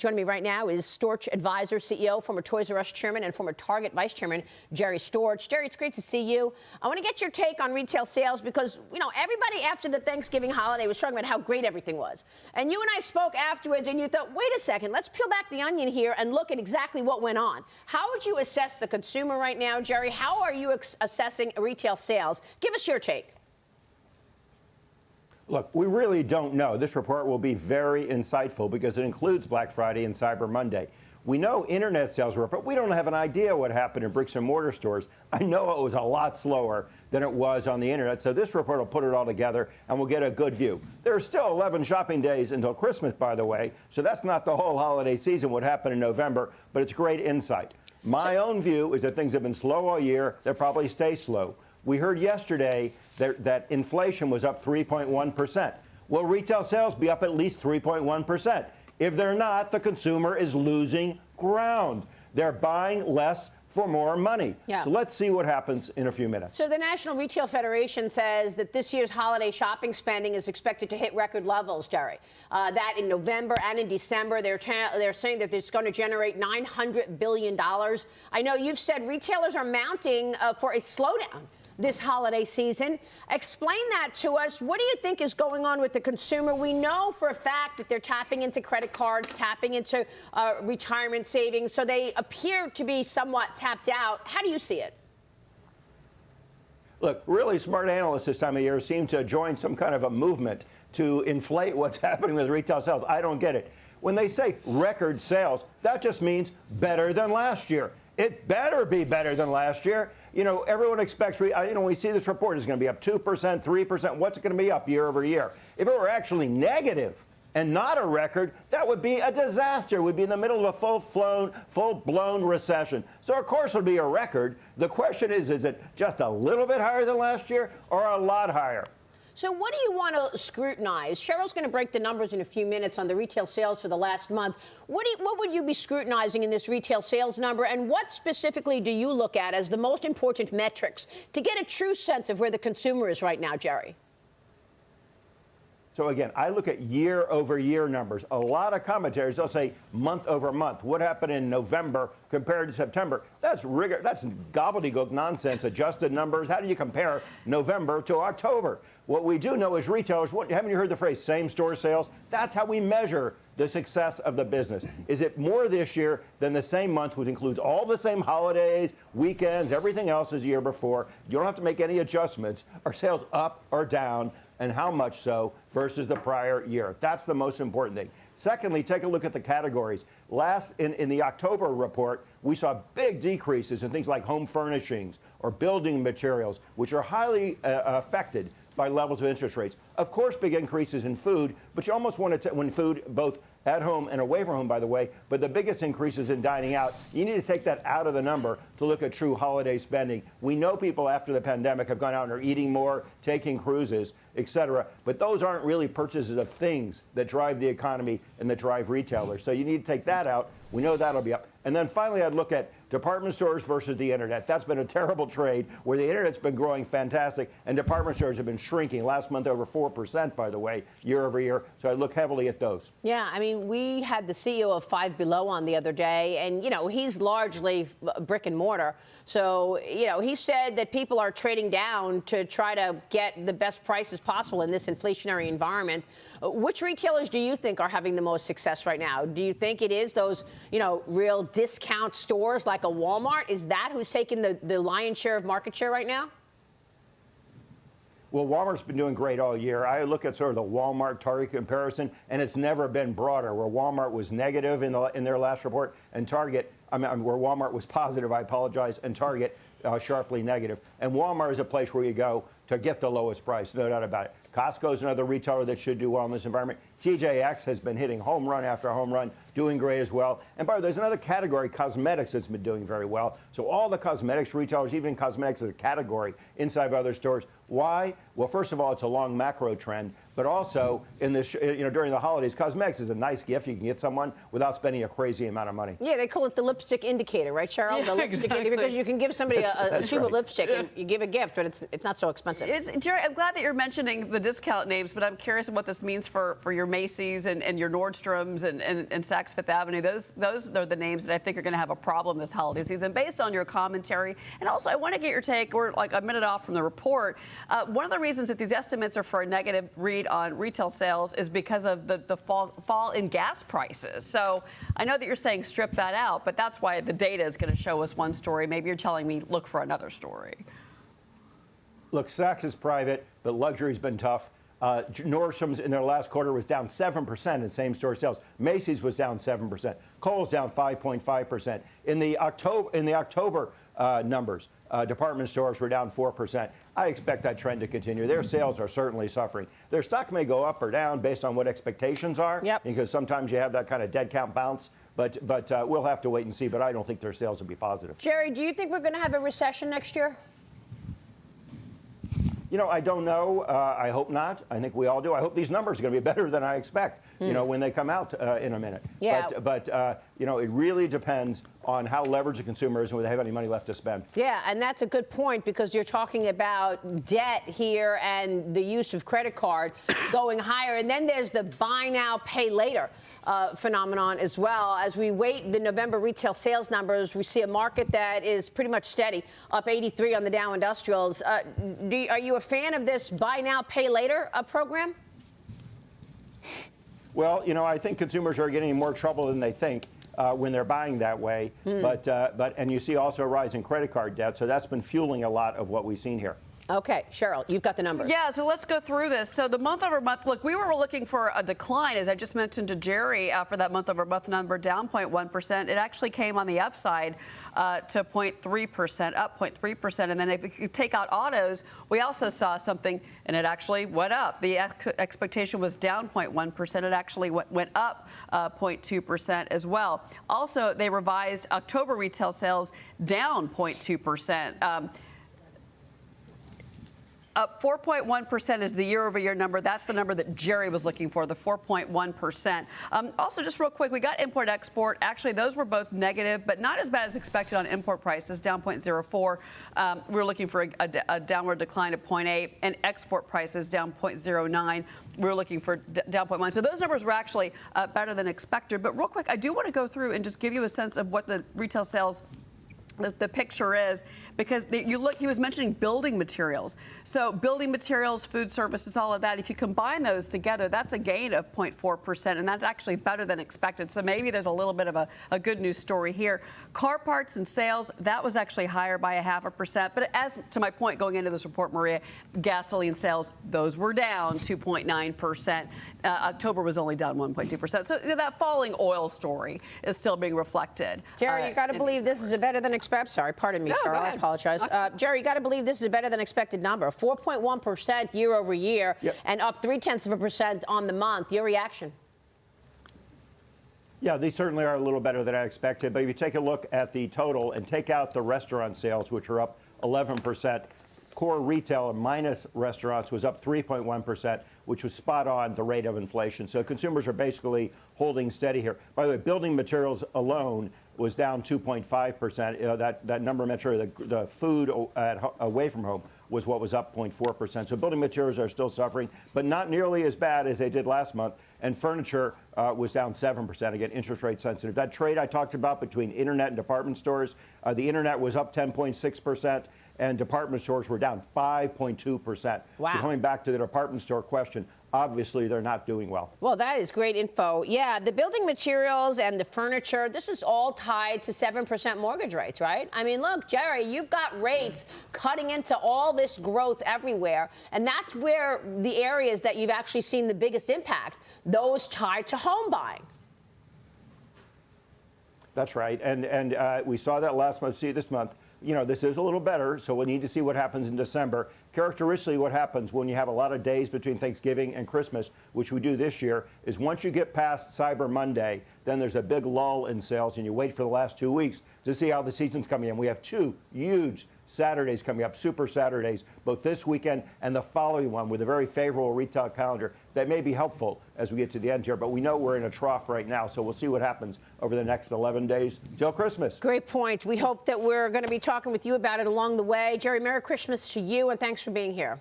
Joining me right now is Storch Advisor, CEO, former Toys R Us Chairman, and former Target Vice Chairman, Jerry Storch. Jerry, it's great to see you. I want to get your take on retail sales because, you know, everybody after the Thanksgiving holiday was talking about how great everything was. And you and I spoke afterwards, and you thought, wait a second, let's peel back the onion here and look at exactly what went on. How would you assess the consumer right now, Jerry? How are you assessing retail sales? Give us your take. Look, we really don't know. This report will be very insightful because it includes Black Friday and Cyber Monday. We know internet sales were up, but we don't have an idea what happened in bricks and mortar stores. I know it was a lot slower than it was on the internet, so this report will put it all together and we'll get a good view. There are still 11 shopping days until Christmas, by the way, so that's not the whole holiday season, what happened in November, but it's great insight. My own view is that things have been slow all year. They'll probably stay slow. We heard yesterday that inflation was up 3.1%. Will retail sales be up at least 3.1%? If they're not, the consumer is losing ground. They're buying less for more money. Yeah. So let's see what happens in a few minutes. So the National Retail Federation says that this year's holiday shopping spending is expected to hit record levels, Jerry. That in November and in December, they're saying that it's going to generate $900 billion. I know you've said retailers are mounting for a slowdown this holiday season. Explain that to us. What do you think is going on with the consumer? We know for a fact that they're tapping into credit cards, tapping into retirement savings, so they appear to be somewhat tapped out. How do you see it? Look, really smart analysts this time of year seem to join some kind of a movement to inflate what's happening with retail sales. I don't get it. When they say record sales, that just means better than last year. It better be better than last year. You know, everyone expects, we see this report is going to be up 2%, 3%. What's it going to be up year over year? If it were actually negative and not a record, that would be a disaster. We'd be in the middle of a full-blown recession. So, of course, it would be a record. The question is it just a little bit higher than last year or a lot higher? So what do you want to scrutinize? Cheryl's going to break the numbers in a few minutes on the retail sales for the last month. What would you be scrutinizing in this retail sales number, and what specifically do you look at as the most important metrics to get a true sense of where the consumer is right now, Jerry? So again, I look at year-over-year numbers. A lot of commentators, they'll say month over month. What happened in November compared to September? That's gobbledygook nonsense, adjusted numbers. How do you compare November to October? What we do know is retailers, haven't you heard the phrase same-store sales? That's how we measure the success of the business. Is it more this year than the same month, which includes all the same holidays, weekends, everything else as the year before? You don't have to make any adjustments. Are sales up or down, and how much so versus the prior year? That's the most important thing. Secondly, take a look at the categories. In the October report, we saw big decreases in things like home furnishings or building materials, which are highly affected by levels of interest rates. Of course, big increases in food, but you almost want to, when food, both at home and away from home, by the way, but the biggest increases in dining out, you need to take that out of the number to look at true holiday spending. We know people after the pandemic have gone out and are eating more, taking cruises, et cetera, but those aren't really purchases of things that drive the economy and that drive retailers. So you need to take that out. We know that'll be up. And then finally, I'd look at department stores versus the internet. That's been a terrible trade where the internet's been growing fantastic and department stores have been shrinking. Last month over 4%, by the way, year over year. So I look heavily at those. Yeah, I mean, we had the CEO of Five Below on the other day, and, you know, he's largely brick and mortar. So, you know, he said that people are trading down to try to get the best prices possible in this inflationary environment. Which retailers do you think are having the most success right now? Do you think it is those, you know, real discount stores like a Walmart? Is that who's taking the lion's share of market share right now? Well, Walmart's been doing great all year. I look at sort of the Walmart-Target comparison, and it's never been broader, where Walmart was negative in their last report, and Target, where Walmart was positive, I apologize, and Target sharply negative. And Walmart is a place where you go to get the lowest price, no doubt about it. Costco's another retailer that should do well in this environment. TJX has been hitting home run after home run, doing great as well. And by the way, there's another category, cosmetics, that's been doing very well. So all the cosmetics retailers, even cosmetics as a category inside of other stores. Why? Well, first of all, it's a long macro trend, but also in this, during the holidays, cosmetics is a nice gift you can get someone without spending a crazy amount of money. Yeah, they call it the lipstick indicator, right, Cheryl? Yeah, the lipstick indicator, because you can give somebody a tube of lipstick and you give a gift, but it's not so expensive. Jerry, I'm glad that you're mentioning the discount names, but I'm curious what this means for your your Macy's and your Nordstroms and Saks Fifth Avenue. Those are the names that I think are going to have a problem this holiday season, based on your commentary. And also, I want to get your take. We're like a minute off from the report. One of the reasons that these estimates are for a negative read on retail sales is because of the fall in gas prices. So I know that you're saying strip that out, but that's why the data is going to show us one story. Maybe you're telling me look for another story. Look, Saks is private, but luxury's been tough. Nordstrom's in their last quarter was down 7% in same-store sales. Macy's was down 7%. Kohl's down 5.5%. In the October numbers, department stores were down 4%. I expect that trend to continue. Their sales are certainly suffering. Their stock may go up or down based on what expectations are, because sometimes you have that kind of dead count bounce. But we'll have to wait and see. But I don't think their sales will be positive. Jerry, do you think we're going to have a recession next year? You know, I don't know. I hope not. I think we all do. I hope these numbers are going to be better than I expect, you know, when they come out in a minute. Yeah. But you know, it really depends on how leveraged the consumer is and whether they have any money left to spend. Yeah, and that's a good point, because you're talking about debt here and the use of credit card going higher. And then there's the buy now, pay later phenomenon as well. As we wait the November retail sales numbers, we see a market that is pretty much steady, up 83 on the Dow Industrials. Are you a fan of this buy now, pay later program? Well, you know, I think consumers are getting in more trouble than they think when they're buying that way. And you see also a rise in credit card debt. So that's been fueling a lot of what we've seen here. Okay, Cheryl, you've got the numbers. Yeah, so let's go through this. So the month over month, look, we were looking for a decline, as I just mentioned to Jerry, for that month over month number, down 0.1%. It actually came on the upside to 0.3%, up 0.3%. And then if you take out autos, we also saw something, and it actually went up. The expectation was down 0.1%. It actually went up 0.2% as well. Also, they revised October retail sales down 0.2%. Up 4.1% is the year-over-year number. That's the number that Jerry was looking for, the 4.1%. Also, just real quick, we got import-export. Actually, those were both negative, but not as bad as expected on import prices, down 0.04. We were looking for a downward decline of 0.8, and export prices down 0.09. We were looking for down 0.1. So those numbers were actually better than expected. But real quick, I do want to go through and just give you a sense of what the retail sales the picture is, because you look, he was mentioning building materials. So building materials, food services, all of that, if you combine those together, that's a gain of 0.4%, and that's actually better than expected. So maybe there's a little bit of a good news story here. Car parts and sales, that was actually higher by 0.5%. But as to my point going into this report, Maria, gasoline sales, those were down 2.9%. October was only down 1.2%. So that falling oil story is still being reflected. Jerry, you got to believe this is a better than expected. Sorry, pardon me, Cheryl. I apologize. Jerry, you got to believe this is a better than expected number. 4.1% year over year, and up 0.3% on the month. Your reaction? Yeah, these certainly are a little better than I expected. But if you take a look at the total and take out the restaurant sales, which are up 11%, core retail minus restaurants was up 3.1%, which was spot on the rate of inflation. So consumers are basically holding steady here. By the way, building materials alone was down 2.5%. That number measure, the food away from home, was what was up 0.4%. So building materials are still suffering, but not nearly as bad as they did last month. And furniture was down 7%. Again, interest rate sensitive. That trade I talked about between internet and department stores, the internet was up 10.6%. And department stores were down 5.2%. Wow. So coming back to the department store question, obviously they're not doing well. Well, that is great info. Yeah, the building materials and the furniture, this is all tied to 7% mortgage rates, right? I mean, look, Jerry, you've got rates cutting into all this growth everywhere. And that's where the areas that you've actually seen the biggest impact, those tied to home buying. That's right. And we saw that last month. See, this month, you know, this is a little better, so we need to see what happens in December. Characteristically, what happens when you have a lot of days between Thanksgiving and Christmas, which we do this year, is once you get past Cyber Monday, then there's a big lull in sales, and you wait for the last 2 weeks to see how the season's coming in. We have two huge Saturdays coming up, Super Saturdays, both this weekend and the following one, with a very favorable retail calendar that may be helpful as we get to the end here. But we know we're in a trough right now, so we'll see what happens over the next 11 days till Christmas. Great point. We hope that we're going to be talking with you about it along the way. Jerry, Merry Christmas to you, and thanks for being here.